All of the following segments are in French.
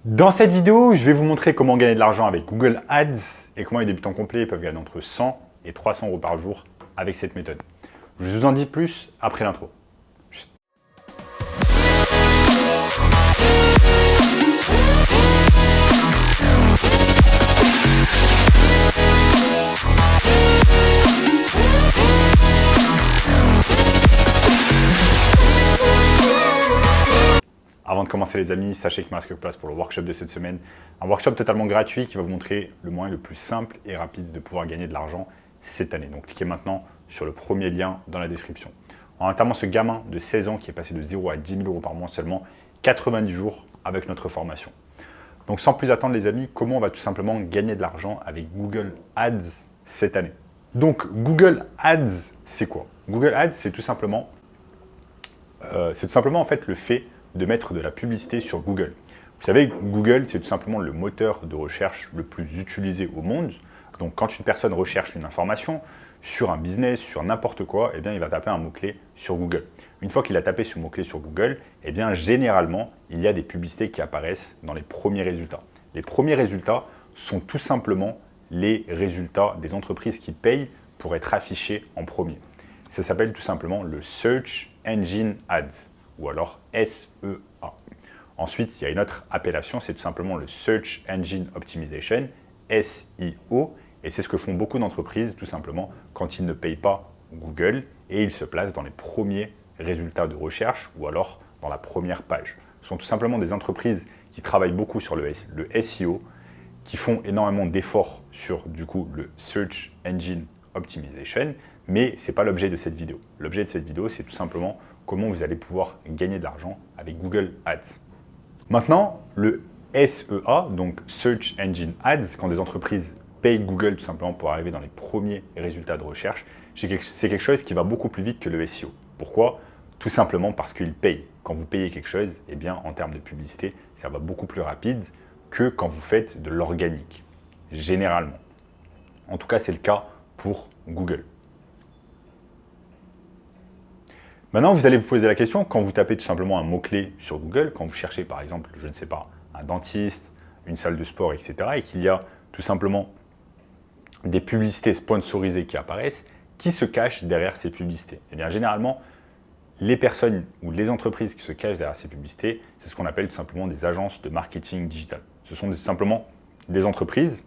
Dans cette vidéo, je vais vous montrer comment gagner de l'argent avec Google Ads et comment les débutants complets peuvent gagner entre 100 et 300 euros par jour avec cette méthode. Je vous en dis plus après l'intro. Avant de commencer les amis, sachez qu'il me reste quelques places pour le workshop de cette semaine. Un workshop totalement gratuit qui va vous montrer le moyen le plus simple et rapide de pouvoir gagner de l'argent cette année. Donc cliquez maintenant sur le premier lien dans la description. En notamment ce gamin de 16 ans qui est passé de 0 à 10 000 euros par mois en seulement 90 jours avec notre formation. Donc sans plus attendre les amis, comment on va tout simplement gagner de l'argent avec Google Ads cette année? Donc Google Ads, c'est quoi? Google Ads, c'est tout simplement en fait le fait de mettre de la publicité sur Google. Vous savez, Google, c'est tout simplement le moteur de recherche le plus utilisé au monde. Donc, quand une personne recherche une information sur un business, sur n'importe quoi, eh bien, il va taper un mot-clé sur Google. Une fois qu'il a tapé ce mot-clé sur Google, eh bien, généralement, il y a des publicités qui apparaissent dans les premiers résultats. Les premiers résultats sont tout simplement les résultats des entreprises qui payent pour être affichées en premier. Ça s'appelle tout simplement le Search Engine Ads, ou alors SEA. Ensuite, il y a une autre appellation, c'est tout simplement le Search Engine Optimization, SEO, et c'est ce que font beaucoup d'entreprises, tout simplement, quand ils ne payent pas Google et ils se placent dans les premiers résultats de recherche ou alors dans la première page. Ce sont tout simplement des entreprises qui travaillent beaucoup sur le SEO, qui font énormément d'efforts sur du coup le Search Engine Optimization, mais ce n'est pas l'objet de cette vidéo. L'objet de cette vidéo, c'est tout simplement comment vous allez pouvoir gagner de l'argent avec Google Ads. Maintenant, le SEA, donc Search Engine Ads, quand des entreprises payent Google tout simplement pour arriver dans les premiers résultats de recherche, c'est quelque chose qui va beaucoup plus vite que le SEO. Pourquoi? Tout simplement parce qu'ils payent. Quand vous payez quelque chose, eh bien, en termes de publicité, ça va beaucoup plus rapide que quand vous faites de l'organique, généralement. En tout cas, c'est le cas pour Google. Maintenant, vous allez vous poser la question, quand vous tapez tout simplement un mot-clé sur Google, quand vous cherchez par exemple, je ne sais pas, un dentiste, une salle de sport, etc., et qu'il y a tout simplement des publicités sponsorisées qui apparaissent, qui se cachent derrière ces publicités? Eh bien, généralement, les personnes ou les entreprises qui se cachent derrière ces publicités, c'est ce qu'on appelle tout simplement des agences de marketing digital. Ce sont simplement des entreprises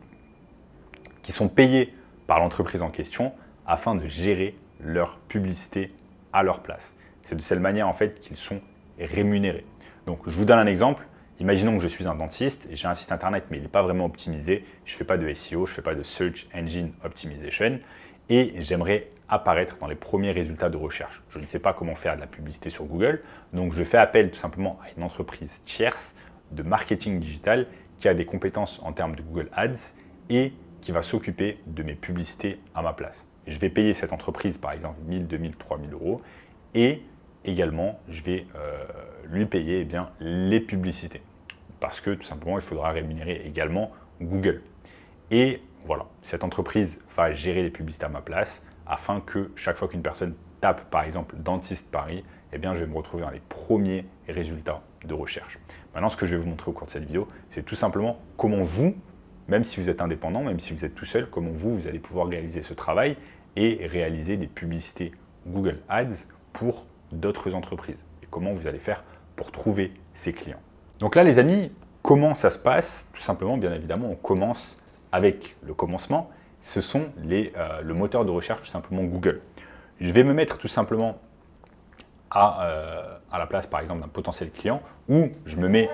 qui sont payées par l'entreprise en question afin de gérer leur publicité à leur place. C'est de cette manière en fait qu'ils sont rémunérés. Donc je vous donne un exemple. Imaginons que je suis un dentiste et j'ai un site internet mais il n'est pas vraiment optimisé. Je ne fais pas de SEO, je ne fais pas de Search Engine Optimization et j'aimerais apparaître dans les premiers résultats de recherche. Je ne sais pas comment faire de la publicité sur Google, donc je fais appel tout simplement à une entreprise tierce de marketing digital qui a des compétences en termes de Google Ads et qui va s'occuper de mes publicités à ma place. Je vais payer cette entreprise par exemple 1000, 2000, 3000 euros et également je vais lui payer les publicités parce que tout simplement il faudra rémunérer également Google. Et voilà, cette entreprise va gérer les publicités à ma place afin que chaque fois qu'une personne tape par exemple dentiste Paris, eh bien, je vais me retrouver dans les premiers résultats de recherche. Maintenant, ce que je vais vous montrer au cours de cette vidéo, c'est tout simplement comment vous, même si vous êtes indépendant, même si vous êtes tout seul, comment vous allez pouvoir réaliser ce travail et réaliser des publicités Google Ads pour d'autres entreprises. Et comment vous allez faire pour trouver ces clients. Donc là, les amis, comment ça se passe? Tout simplement, bien évidemment, on commence avec le commencement. Ce sont le moteur de recherche, tout simplement Google. Je vais me mettre tout simplement à la place, par exemple, d'un potentiel client ou je me mets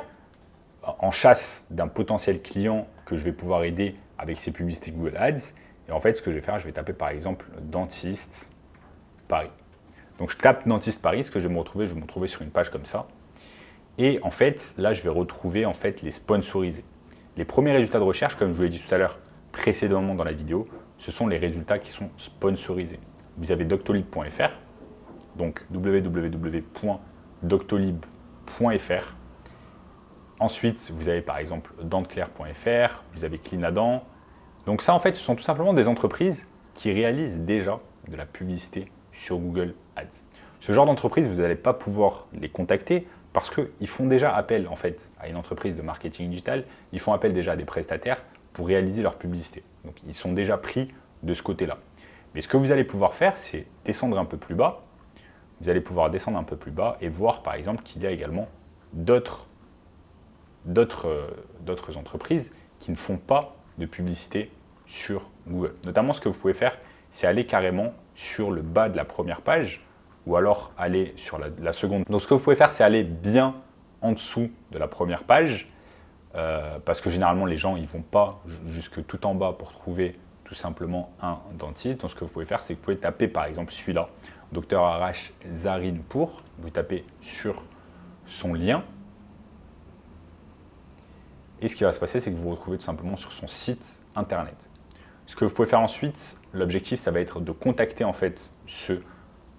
en chasse d'un potentiel client que je vais pouvoir aider avec ces publicités Google Ads. Et en fait, ce que je vais faire, je vais taper par exemple dentiste Paris. Donc je tape dentiste Paris, ce que je vais me retrouver sur une page comme ça. Et en fait, là, je vais retrouver en fait les sponsorisés. Les premiers résultats de recherche, comme je vous l'ai dit tout à l'heure précédemment dans la vidéo, ce sont les résultats qui sont sponsorisés. Vous avez doctolib.fr, donc www.doctolib.fr. Ensuite, vous avez par exemple denteclair.fr, vous avez Clinadent. Donc ça, en fait, ce sont tout simplement des entreprises qui réalisent déjà de la publicité sur Google Ads. Ce genre d'entreprise, vous n'allez pas pouvoir les contacter parce qu'ils font déjà appel en fait à une entreprise de marketing digital, ils font appel déjà à des prestataires pour réaliser leur publicité. Donc ils sont déjà pris de ce côté-là. Mais ce que vous allez pouvoir faire, c'est descendre un peu plus bas. Vous allez pouvoir descendre un peu plus bas et voir par exemple qu'il y a également d'autres entreprises qui ne font pas de publicité sur Google. Notamment, ce que vous pouvez faire, c'est aller carrément sur le bas de la première page ou alors aller sur la seconde. Donc, ce que vous pouvez faire, c'est aller bien en dessous de la première page parce que généralement, les gens, ils ne vont pas jusque tout en bas pour trouver tout simplement un dentiste. Donc, ce que vous pouvez faire, c'est que vous pouvez taper par exemple celui-là, Dr Arash Zarinpour. Vous tapez sur son lien. Et ce qui va se passer, c'est que vous vous retrouvez tout simplement sur son site internet. Ce que vous pouvez faire ensuite, l'objectif, ça va être de contacter en fait ce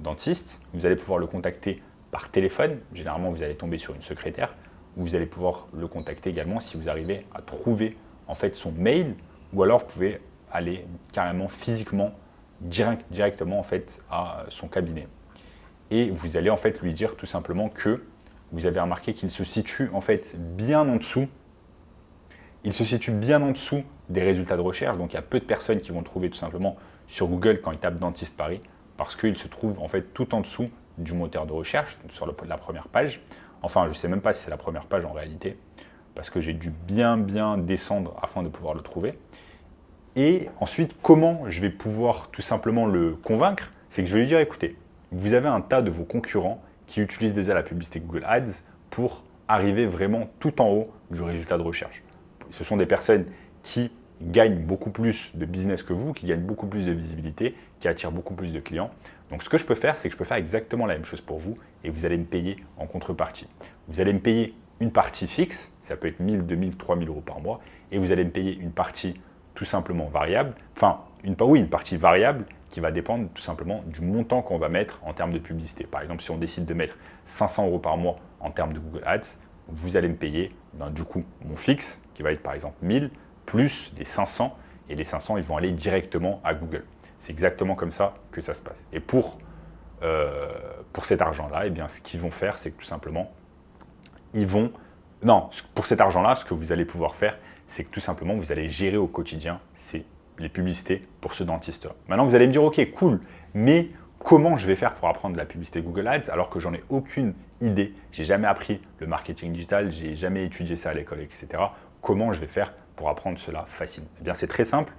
dentiste. Vous allez pouvoir le contacter par téléphone. Généralement, vous allez tomber sur une secrétaire. Vous allez pouvoir le contacter également si vous arrivez à trouver en fait son mail, ou alors vous pouvez aller carrément physiquement directement en fait à son cabinet. Et vous allez en fait lui dire tout simplement que vous avez remarqué qu'il se situe en fait bien en dessous. Il se situe bien en dessous des résultats de recherche, donc il y a peu de personnes qui vont le trouver tout simplement sur Google quand ils tapent Dentiste Paris, parce qu'il se trouve en fait tout en dessous du moteur de recherche, sur la première page. Enfin, je ne sais même pas si c'est la première page en réalité, parce que j'ai dû bien descendre afin de pouvoir le trouver. Et ensuite, comment je vais pouvoir tout simplement le convaincre? C'est que je vais lui dire, écoutez, vous avez un tas de vos concurrents qui utilisent déjà la publicité Google Ads pour arriver vraiment tout en haut du résultat de recherche. Ce sont des personnes qui gagnent beaucoup plus de business que vous, qui gagnent beaucoup plus de visibilité, qui attirent beaucoup plus de clients. Donc ce que je peux faire, c'est que je peux faire exactement la même chose pour vous et vous allez me payer en contrepartie. Vous allez me payer une partie fixe, ça peut être 1000, 2000, 3000 euros par mois, et vous allez me payer une partie tout simplement variable, enfin une partie variable qui va dépendre tout simplement du montant qu'on va mettre en termes de publicité. Par exemple, si on décide de mettre 500 euros par mois en termes de Google Ads, vous allez me payer du coup mon fixe qui va être par exemple 1000 plus les 500, et les 500 ils vont aller directement à Google. C'est exactement comme ça que ça se passe. Et pour cet argent-là, eh bien, ce qu'ils vont faire, c'est que tout simplement, pour cet argent-là, ce que vous allez pouvoir faire, c'est que tout simplement, vous allez gérer au quotidien les publicités pour ce dentiste-là. Maintenant, vous allez me dire, ok, cool, mais comment je vais faire pour apprendre la publicité Google Ads alors que j'en ai aucune idée? J'ai jamais appris le marketing digital, j'ai jamais étudié ça à l'école, etc. Comment je vais faire pour apprendre cela facilement? Eh bien, c'est très simple.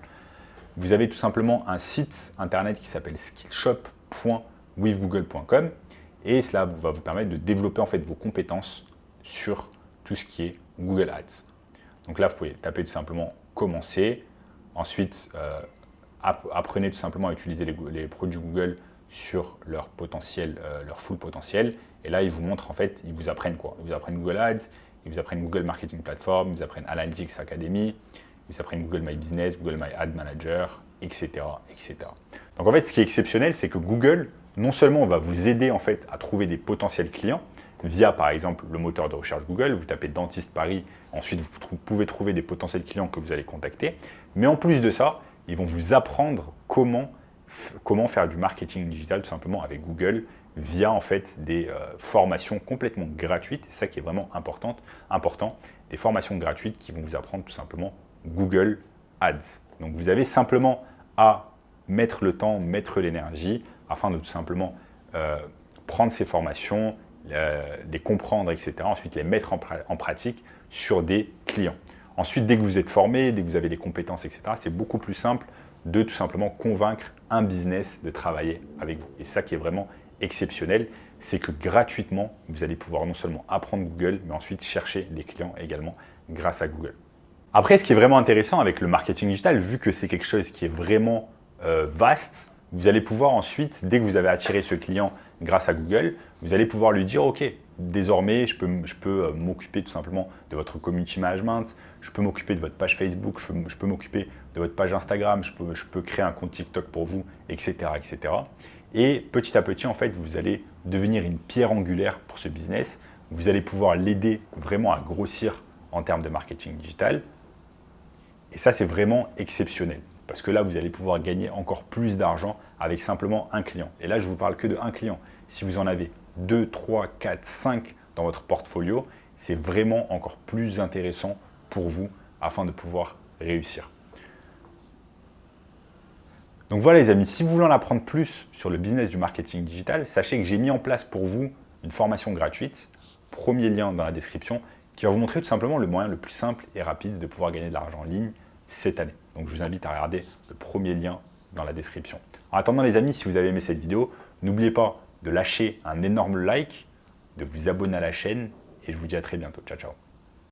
Vous avez tout simplement un site internet qui s'appelle skillshop.withgoogle.com et cela va vous permettre de développer en fait vos compétences sur tout ce qui est Google Ads. Donc là, vous pouvez taper tout simplement commencer. Ensuite, apprenez tout simplement à utiliser les produits Google sur leur potentiel, leur full potentiel. Et là, ils vous montrent en fait, ils vous apprennent quoi? Ils vous apprennent Google Ads, ils vous apprennent Google Marketing Platform, ils vous apprennent Analytics Academy, ils vous apprennent Google My Business, Google My Ad Manager, etc., etc. Donc en fait, ce qui est exceptionnel, c'est que Google, non seulement va vous aider en fait à trouver des potentiels clients via par exemple le moteur de recherche Google, vous tapez Dentiste Paris, ensuite vous pouvez trouver des potentiels clients que vous allez contacter, mais en plus de ça, ils vont vous apprendre comment faire du marketing digital tout simplement avec Google via en fait des formations complètement gratuites. C'est ça qui est vraiment important, des formations gratuites qui vont vous apprendre tout simplement Google Ads. Donc vous avez simplement à mettre le temps, mettre l'énergie afin de tout simplement prendre ces formations, les comprendre, etc. Ensuite les mettre en pratique sur des clients. Ensuite, dès que vous êtes formé, dès que vous avez les compétences, etc., c'est beaucoup plus simple de tout simplement convaincre un business de travailler avec vous. Et ça qui est vraiment exceptionnel, c'est que gratuitement, vous allez pouvoir non seulement apprendre Google, mais ensuite chercher des clients également grâce à Google. Après, ce qui est vraiment intéressant avec le marketing digital, vu que c'est quelque chose qui est vraiment vaste, vous allez pouvoir ensuite, dès que vous avez attiré ce client grâce à Google, vous allez pouvoir lui dire, OK, désormais, je peux m'occuper tout simplement de votre community management, je peux m'occuper de votre page Facebook, je peux m'occuper de votre page Instagram, je peux créer un compte TikTok pour vous, etc., etc. Et petit à petit, en fait, vous allez devenir une pierre angulaire pour ce business. Vous allez pouvoir l'aider vraiment à grossir en termes de marketing digital. Et ça, c'est vraiment exceptionnel. Parce que là, vous allez pouvoir gagner encore plus d'argent avec simplement un client. Et là, je ne vous parle que de un client. Si vous en avez 2, 3, 4, 5 dans votre portfolio, c'est vraiment encore plus intéressant pour vous afin de pouvoir réussir. Donc voilà les amis, si vous voulez en apprendre plus sur le business du marketing digital, sachez que j'ai mis en place pour vous une formation gratuite, premier lien dans la description, qui va vous montrer tout simplement le moyen le plus simple et rapide de pouvoir gagner de l'argent en ligne cette année. Donc je vous invite à regarder le premier lien dans la description. En attendant les amis, si vous avez aimé cette vidéo, n'oubliez pas de lâcher un énorme like, de vous abonner à la chaîne et je vous dis à très bientôt. Ciao, ciao.